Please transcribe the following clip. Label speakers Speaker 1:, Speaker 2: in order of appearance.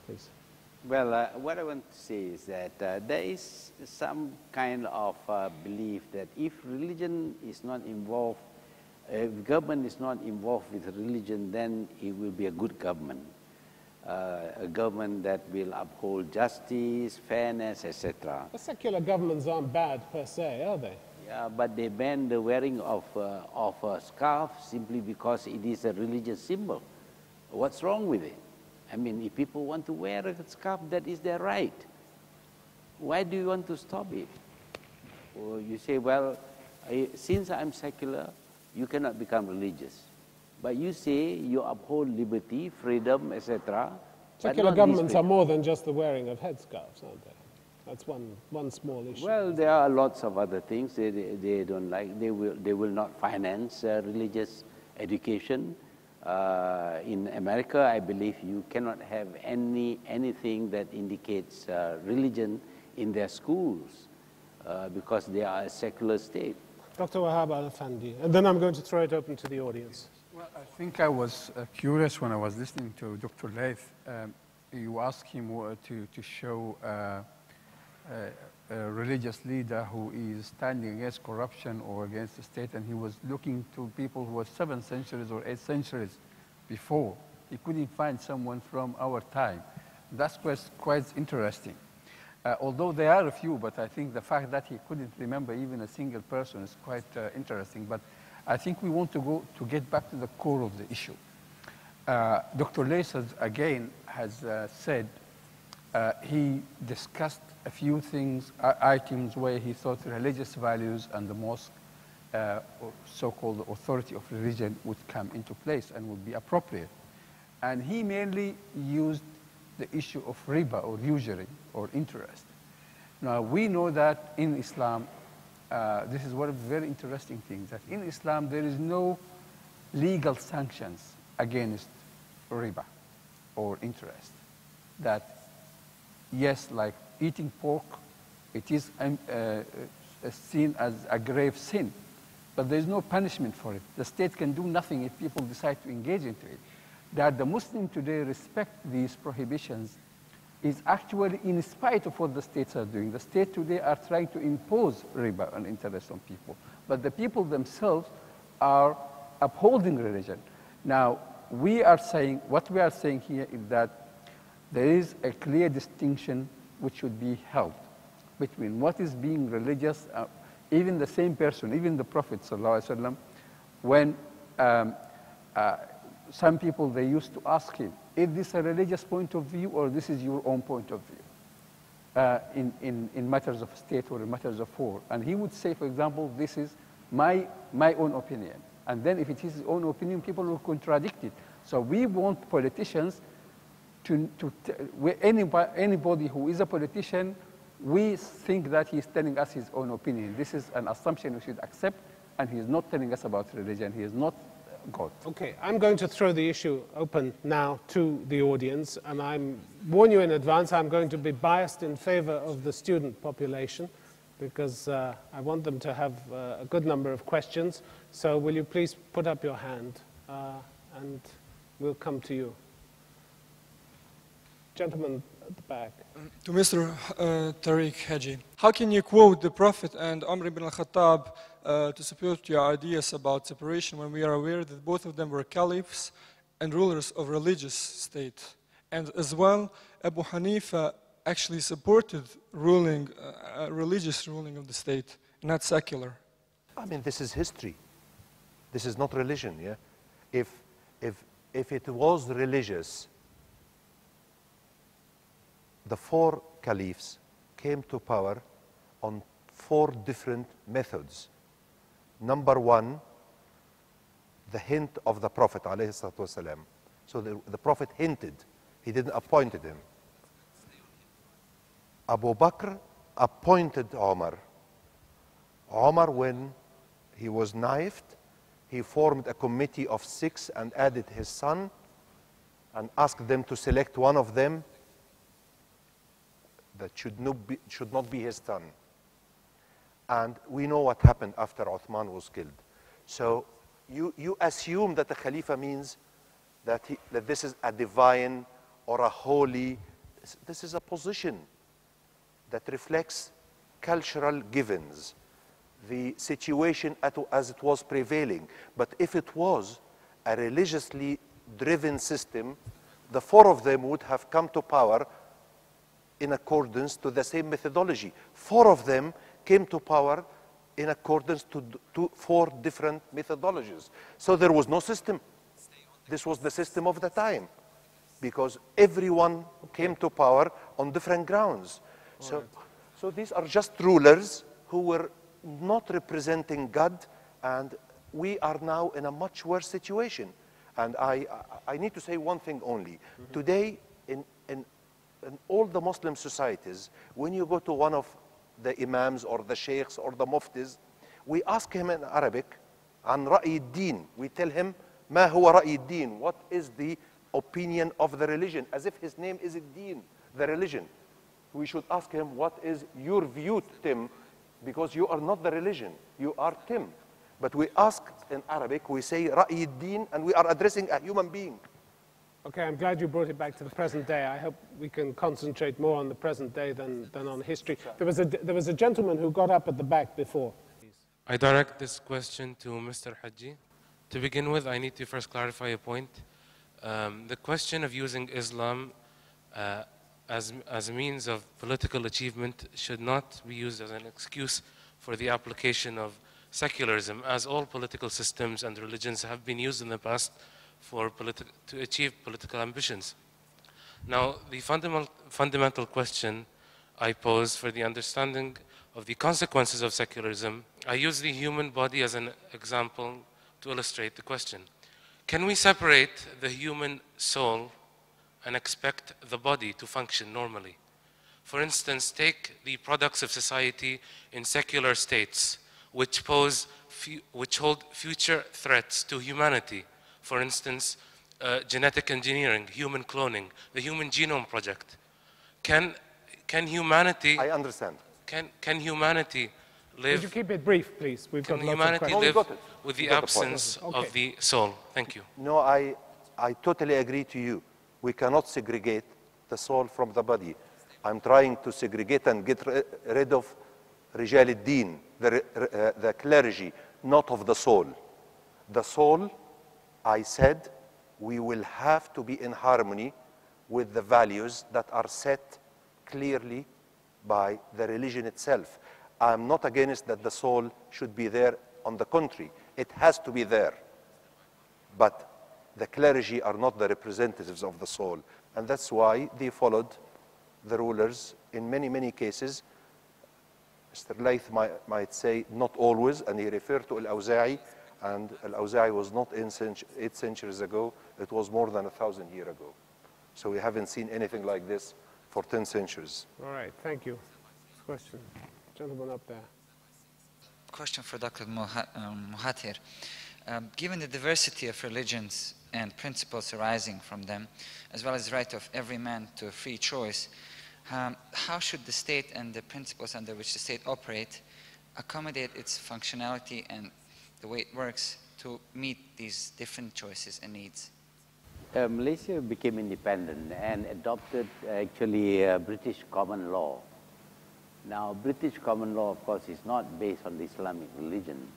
Speaker 1: please.
Speaker 2: Well, what I want to say is that there is some kind of belief that if religion is not involved, if government is not involved with religion, then it will be a good government. A government that will uphold justice, fairness, etc.
Speaker 1: The secular governments aren't bad per se, are they?
Speaker 2: Yeah, but they ban the wearing of a scarf simply because it is a religious symbol. What's wrong with it? I mean, if people want to wear a scarf, that is their right. Why do you want to stop it? Or you say, well, since I'm secular, you cannot become religious. But you say you uphold liberty, freedom, etc.
Speaker 1: Secular governments are more than just the wearing of headscarves, aren't they? That's one small issue.
Speaker 2: Well, there are lots of other things they don't like. They will not finance religious education. In America, I believe you cannot have anything that indicates religion in their schools because they are a secular state.
Speaker 1: Dr. Wahab El-Affendi, and then I'm going to throw it open to the audience.
Speaker 3: Well, I think I was curious when I was listening to Dr. Laith. You asked him to show a religious leader who is standing against corruption or against the state, and he was looking to people who were 7 centuries or 8 centuries before. He couldn't find someone from our time. That's quite interesting. Although there are a few, but I think the fact that he couldn't remember even a single person is quite interesting. But I think we want to get back to the core of the issue. Dr. Laith again has said he discussed a few things, items where he thought religious values and the mosque, or so-called authority of religion, would come into place and would be appropriate. And he mainly used the issue of riba, or usury, or interest. Now, we know that in Islam, this is one of the very interesting things, that in Islam there is no legal sanctions against riba, or interest. That, yes, like eating pork, it is seen as a grave sin, but there is no punishment for it. The state can do nothing if people decide to engage into it. That the Muslims today respect these prohibitions is actually in spite of what the states are doing. The state today are trying to impose riba and interest on people, but the people themselves are upholding religion. Now, what we are saying here is that there is a clear distinction which should be held between what is being religious, even the same person, even the Prophet ﷺ, when some people, they used to ask him, is this a religious point of view or this is your own point of view in matters of state or in matters of war? And he would say, for example, this is my own opinion. And then if it is his own opinion, people will contradict it. So we want politicians anybody who is a politician, we think that he's telling us his own opinion. This is an assumption we should accept, and he's not telling us about religion. He is not God.
Speaker 1: Okay, I'm going to throw the issue open now to the audience, and I warn you in advance, I'm going to be biased in favor of the student population, because I want them to have a good number of questions. So will you please put up your hand, and we'll come to you. Gentleman at the back.
Speaker 4: To Mr. Tarek Heggy, how can you quote the Prophet and Umar ibn al-Khattab to support your ideas about separation when we are aware that both of them were caliphs and rulers of religious state? And as well, Abu Hanifa actually supported religious ruling of the state, not secular.
Speaker 5: I mean, this is history. This is not religion, yeah? If it was religious, the 4 caliphs came to power on 4 different methods. Number 1, the hint of the Prophet ﷺ. So the Prophet hinted, he didn't appoint him. Abu Bakr appointed Omar. Omar, when he was knifed, he formed a committee of 6 and added his son and asked them to select one of them that should not be his son. And we know what happened after Uthman was killed. So you assume that the Khalifa means that this is a divine or a holy this is a position that reflects cultural givens, the situation as it was prevailing. But if it was a religiously driven system, the four of them would have come to power in accordance to the same methodology. Four of them came to power in accordance to four different methodologies. So there was no system. This was the system of the time, because everyone came to power on different grounds. So these are just rulers who were not representing God, and we are now in a much worse situation. And I need to say one thing only. Today, in all the Muslim societies, when you go to one of the imams or the sheikhs or the muftis, we ask him in Arabic, عن رأي الدين. We tell him, ما هو رأي الدين? What is the opinion of the religion? As if his name is الدين, the religion. We should ask him, what is your view, Tim? Because you are not the religion, you are Tim. But we ask in Arabic, we say رأي الدين, and we are addressing a human being.
Speaker 1: Okay, I'm glad you brought it back to the present day. I hope we can concentrate more on the present day than on history. There was a gentleman who got up at the back before.
Speaker 6: I direct this question to Mr. Heggy. To begin with, I need to first clarify a point. The question of using Islam as a means of political achievement should not be used as an excuse for the application of secularism, as all political systems and religions have been used in the past to achieve political ambitions. Now, the fundamental question I pose for the understanding of the consequences of secularism, I use the human body as an example to illustrate the question. Can we separate the human soul and expect the body to function normally? For instance, take the products of society in secular states, which hold future threats to humanity. For instance, genetic engineering, human cloning, the Human Genome Project. Can humanity...
Speaker 5: I understand.
Speaker 6: Can humanity live...
Speaker 1: Would you keep it brief, please? We've got
Speaker 6: Can
Speaker 1: lots of
Speaker 6: humanity
Speaker 1: questions.
Speaker 6: live with the absence of the soul? Thank you.
Speaker 5: No, I totally agree to you. We cannot segregate the soul from the body. I'm trying to segregate and get rid of Rijal al-Din, the clergy, not of the soul. The soul, I said, we will have to be in harmony with the values that are set clearly by the religion itself. I'm not against that the soul should be there. On the contrary, it has to be there. But the clergy are not the representatives of the soul. And that's why they followed the rulers in many, many cases. Mr. Laith might say not always, and he referred to Al-Awza'i, and Al-Awza'i was not 8 centuries ago, it was more than 1,000 years ago. So we haven't seen anything like this for 10 centuries.
Speaker 1: All right, thank you. Next question. Gentleman up there.
Speaker 7: Question for Dr. Mahathir. Given the diversity of religions and principles arising from them, as well as the right of every man to a free choice, how should the state and the principles under which the state operate accommodate its functionality and the way it works to meet these different choices and needs?
Speaker 2: Malaysia became independent and adopted actually British common law. Now, British common law, of course, is not based on the Islamic religion.